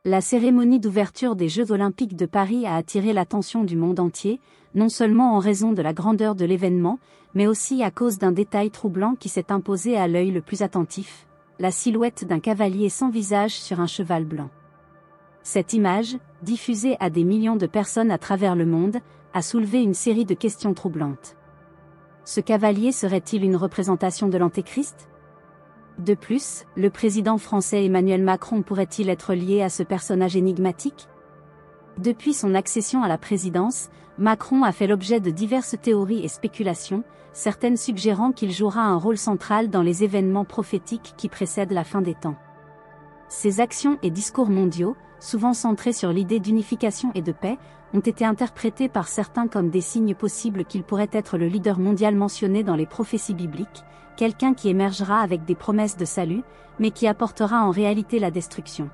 La cérémonie d'ouverture des Jeux Olympiques de Paris a attiré l'attention du monde entier, non seulement en raison de la grandeur de l'événement, mais aussi à cause d'un détail troublant qui s'est imposé à l'œil le plus attentif, la silhouette d'un cavalier sans visage sur un cheval blanc. Cette image, diffusée à des millions de personnes à travers le monde, a soulevé une série de questions troublantes. Ce cavalier serait-il une représentation de l'Antéchrist ? De plus, le président français Emmanuel Macron pourrait-il être lié à ce personnage énigmatique ? Depuis son accession à la présidence, Macron a fait l'objet de diverses théories et spéculations, certaines suggérant qu'il jouera un rôle central dans les événements prophétiques qui précèdent la fin des temps. Ses actions et discours mondiaux, souvent centrés sur l'idée d'unification et de paix, ont été interprétés par certains comme des signes possibles qu'il pourrait être le leader mondial mentionné dans les prophéties bibliques, quelqu'un qui émergera avec des promesses de salut, mais qui apportera en réalité la destruction.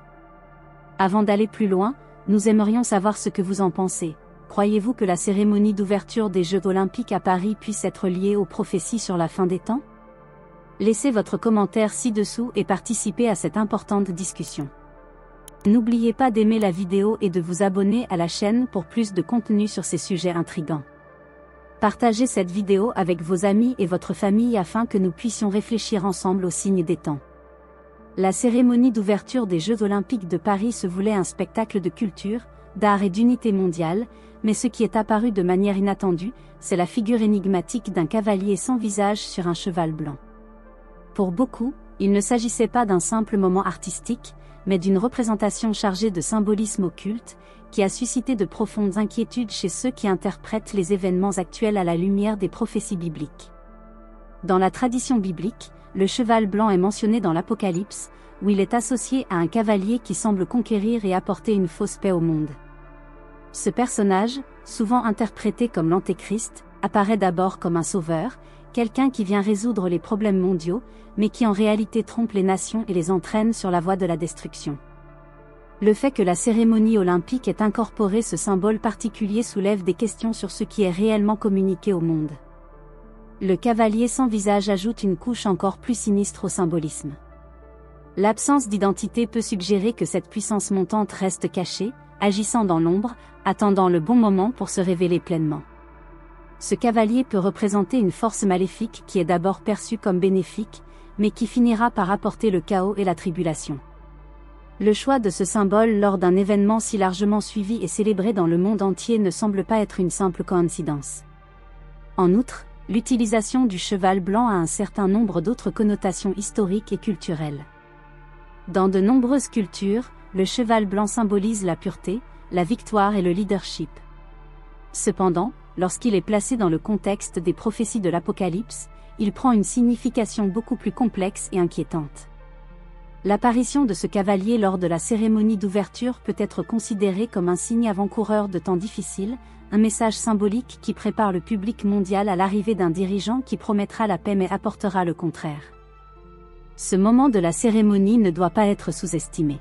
Avant d'aller plus loin, nous aimerions savoir ce que vous en pensez. Croyez-vous que la cérémonie d'ouverture des Jeux Olympiques à Paris puisse être liée aux prophéties sur la fin des temps ? Laissez votre commentaire ci-dessous et participez à cette importante discussion. N'oubliez pas d'aimer la vidéo et de vous abonner à la chaîne pour plus de contenu sur ces sujets intrigants. Partagez cette vidéo avec vos amis et votre famille afin que nous puissions réfléchir ensemble aux signes des temps. La cérémonie d'ouverture des Jeux Olympiques de Paris se voulait un spectacle de culture, d'art et d'unité mondiale, mais ce qui est apparu de manière inattendue, c'est la figure énigmatique d'un cavalier sans visage sur un cheval blanc. Pour beaucoup, il ne s'agissait pas d'un simple moment artistique, mais d'une représentation chargée de symbolisme occulte, qui a suscité de profondes inquiétudes chez ceux qui interprètent les événements actuels à la lumière des prophéties bibliques. Dans la tradition biblique, le cheval blanc est mentionné dans l'Apocalypse, où il est associé à un cavalier qui semble conquérir et apporter une fausse paix au monde. Ce personnage, souvent interprété comme l'Antéchrist, apparaît d'abord comme un sauveur, quelqu'un qui vient résoudre les problèmes mondiaux, mais qui en réalité trompe les nations et les entraîne sur la voie de la destruction. Le fait que la cérémonie olympique ait incorporé ce symbole particulier soulève des questions sur ce qui est réellement communiqué au monde. Le cavalier sans visage ajoute une couche encore plus sinistre au symbolisme. L'absence d'identité peut suggérer que cette puissance montante reste cachée, agissant dans l'ombre, attendant le bon moment pour se révéler pleinement. Ce cavalier peut représenter une force maléfique qui est d'abord perçue comme bénéfique, mais qui finira par apporter le chaos et la tribulation. Le choix de ce symbole lors d'un événement si largement suivi et célébré dans le monde entier ne semble pas être une simple coïncidence. En outre, l'utilisation du cheval blanc a un certain nombre d'autres connotations historiques et culturelles. Dans de nombreuses cultures, le cheval blanc symbolise la pureté, la victoire et le leadership. Cependant, lorsqu'il est placé dans le contexte des prophéties de l'Apocalypse, il prend une signification beaucoup plus complexe et inquiétante. L'apparition de ce cavalier lors de la cérémonie d'ouverture peut être considérée comme un signe avant-coureur de temps difficiles, un message symbolique qui prépare le public mondial à l'arrivée d'un dirigeant qui promettra la paix mais apportera le contraire. Ce moment de la cérémonie ne doit pas être sous-estimé.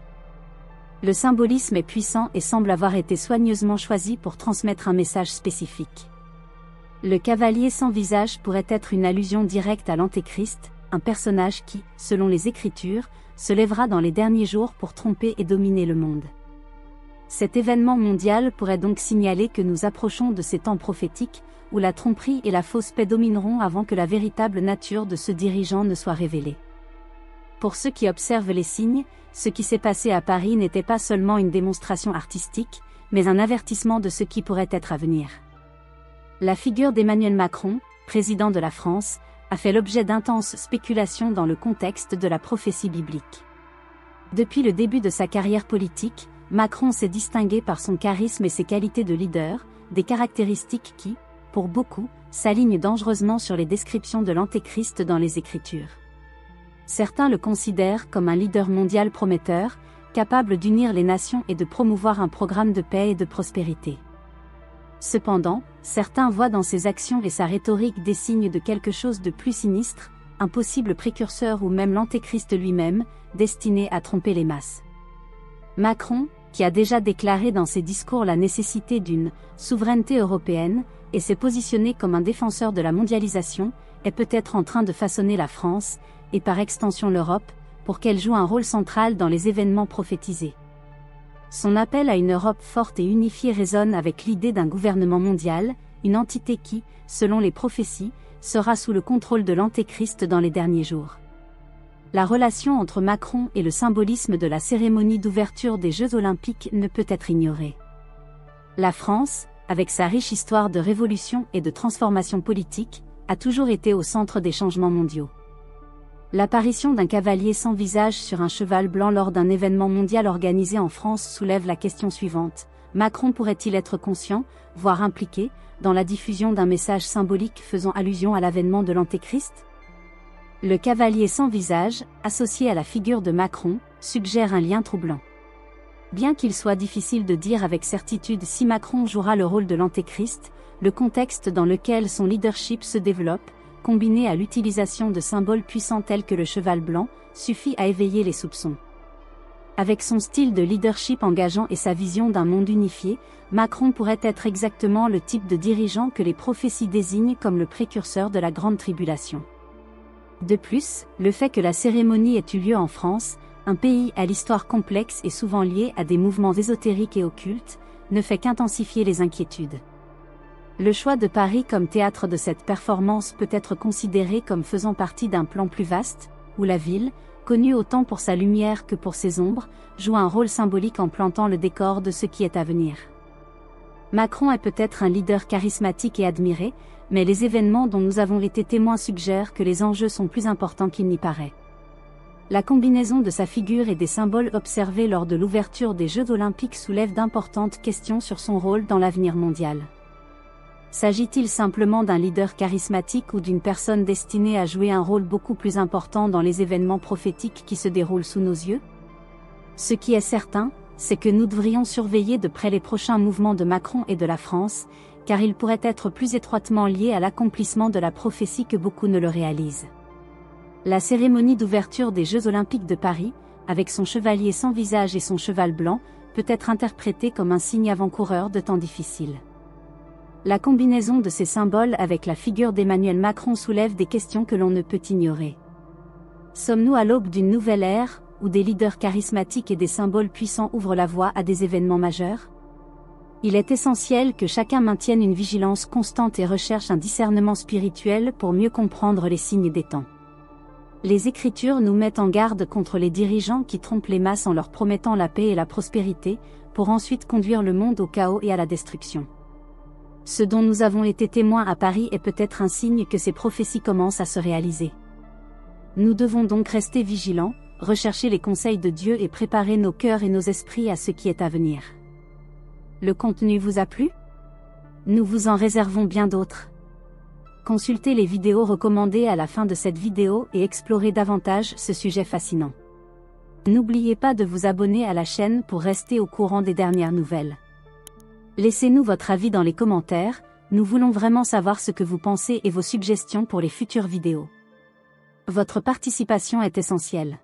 Le symbolisme est puissant et semble avoir été soigneusement choisi pour transmettre un message spécifique. Le cavalier sans visage pourrait être une allusion directe à l'Antéchrist, un personnage qui, selon les Écritures, se lèvera dans les derniers jours pour tromper et dominer le monde. Cet événement mondial pourrait donc signaler que nous approchons de ces temps prophétiques, où la tromperie et la fausse paix domineront avant que la véritable nature de ce dirigeant ne soit révélée. Pour ceux qui observent les signes, ce qui s'est passé à Paris n'était pas seulement une démonstration artistique, mais un avertissement de ce qui pourrait être à venir. La figure d'Emmanuel Macron, président de la France, a fait l'objet d'intenses spéculations dans le contexte de la prophétie biblique. Depuis le début de sa carrière politique, Macron s'est distingué par son charisme et ses qualités de leader, des caractéristiques qui, pour beaucoup, s'alignent dangereusement sur les descriptions de l'Antéchrist dans les Écritures. Certains le considèrent comme un leader mondial prometteur, capable d'unir les nations et de promouvoir un programme de paix et de prospérité. Cependant, certains voient dans ses actions et sa rhétorique des signes de quelque chose de plus sinistre, un possible précurseur ou même l'Antéchrist lui-même, destiné à tromper les masses. Macron, qui a déjà déclaré dans ses discours la nécessité d'une souveraineté européenne, et s'est positionné comme un défenseur de la mondialisation, est peut-être en train de façonner la France, et par extension l'Europe, pour qu'elle joue un rôle central dans les événements prophétisés. Son appel à une Europe forte et unifiée résonne avec l'idée d'un gouvernement mondial, une entité qui, selon les prophéties, sera sous le contrôle de l'Antéchrist dans les derniers jours. La relation entre Macron et le symbolisme de la cérémonie d'ouverture des Jeux Olympiques ne peut être ignorée. La France, avec sa riche histoire de révolution et de transformation politique, a toujours été au centre des changements mondiaux. L'apparition d'un cavalier sans visage sur un cheval blanc lors d'un événement mondial organisé en France soulève la question suivante: Macron pourrait-il être conscient, voire impliqué, dans la diffusion d'un message symbolique faisant allusion à l'avènement de l'Antéchrist? Le cavalier sans visage, associé à la figure de Macron, suggère un lien troublant. Bien qu'il soit difficile de dire avec certitude si Macron jouera le rôle de l'Antéchrist, le contexte dans lequel son leadership se développe, combiné à l'utilisation de symboles puissants tels que le cheval blanc, suffit à éveiller les soupçons. Avec son style de leadership engageant et sa vision d'un monde unifié, Macron pourrait être exactement le type de dirigeant que les prophéties désignent comme le précurseur de la Grande Tribulation. De plus, le fait que la cérémonie ait eu lieu en France, un pays à l'histoire complexe et souvent lié à des mouvements ésotériques et occultes, ne fait qu'intensifier les inquiétudes. Le choix de Paris comme théâtre de cette performance peut être considéré comme faisant partie d'un plan plus vaste, où la ville, connue autant pour sa lumière que pour ses ombres, joue un rôle symbolique en plantant le décor de ce qui est à venir. Macron est peut-être un leader charismatique et admiré, mais les événements dont nous avons été témoins suggèrent que les enjeux sont plus importants qu'il n'y paraît. La combinaison de sa figure et des symboles observés lors de l'ouverture des Jeux Olympiques soulève d'importantes questions sur son rôle dans l'avenir mondial. S'agit-il simplement d'un leader charismatique ou d'une personne destinée à jouer un rôle beaucoup plus important dans les événements prophétiques qui se déroulent sous nos yeux? Ce qui est certain, c'est que nous devrions surveiller de près les prochains mouvements de Macron et de la France, car ils pourraient être plus étroitement liés à l'accomplissement de la prophétie que beaucoup ne le réalisent. La cérémonie d'ouverture des Jeux Olympiques de Paris, avec son chevalier sans visage et son cheval blanc, peut être interprétée comme un signe avant-coureur de temps difficiles. La combinaison de ces symboles avec la figure d'Emmanuel Macron soulève des questions que l'on ne peut ignorer. Sommes-nous à l'aube d'une nouvelle ère, où des leaders charismatiques et des symboles puissants ouvrent la voie à des événements majeurs? Il est essentiel que chacun maintienne une vigilance constante et recherche un discernement spirituel pour mieux comprendre les signes des temps. Les Écritures nous mettent en garde contre les dirigeants qui trompent les masses en leur promettant la paix et la prospérité, pour ensuite conduire le monde au chaos et à la destruction. Ce dont nous avons été témoins à Paris est peut-être un signe que ces prophéties commencent à se réaliser. Nous devons donc rester vigilants, rechercher les conseils de Dieu et préparer nos cœurs et nos esprits à ce qui est à venir. Le contenu vous a plu? Nous vous en réservons bien d'autres. Consultez les vidéos recommandées à la fin de cette vidéo et explorez davantage ce sujet fascinant. N'oubliez pas de vous abonner à la chaîne pour rester au courant des dernières nouvelles. Laissez-nous votre avis dans les commentaires, nous voulons vraiment savoir ce que vous pensez et vos suggestions pour les futures vidéos. Votre participation est essentielle.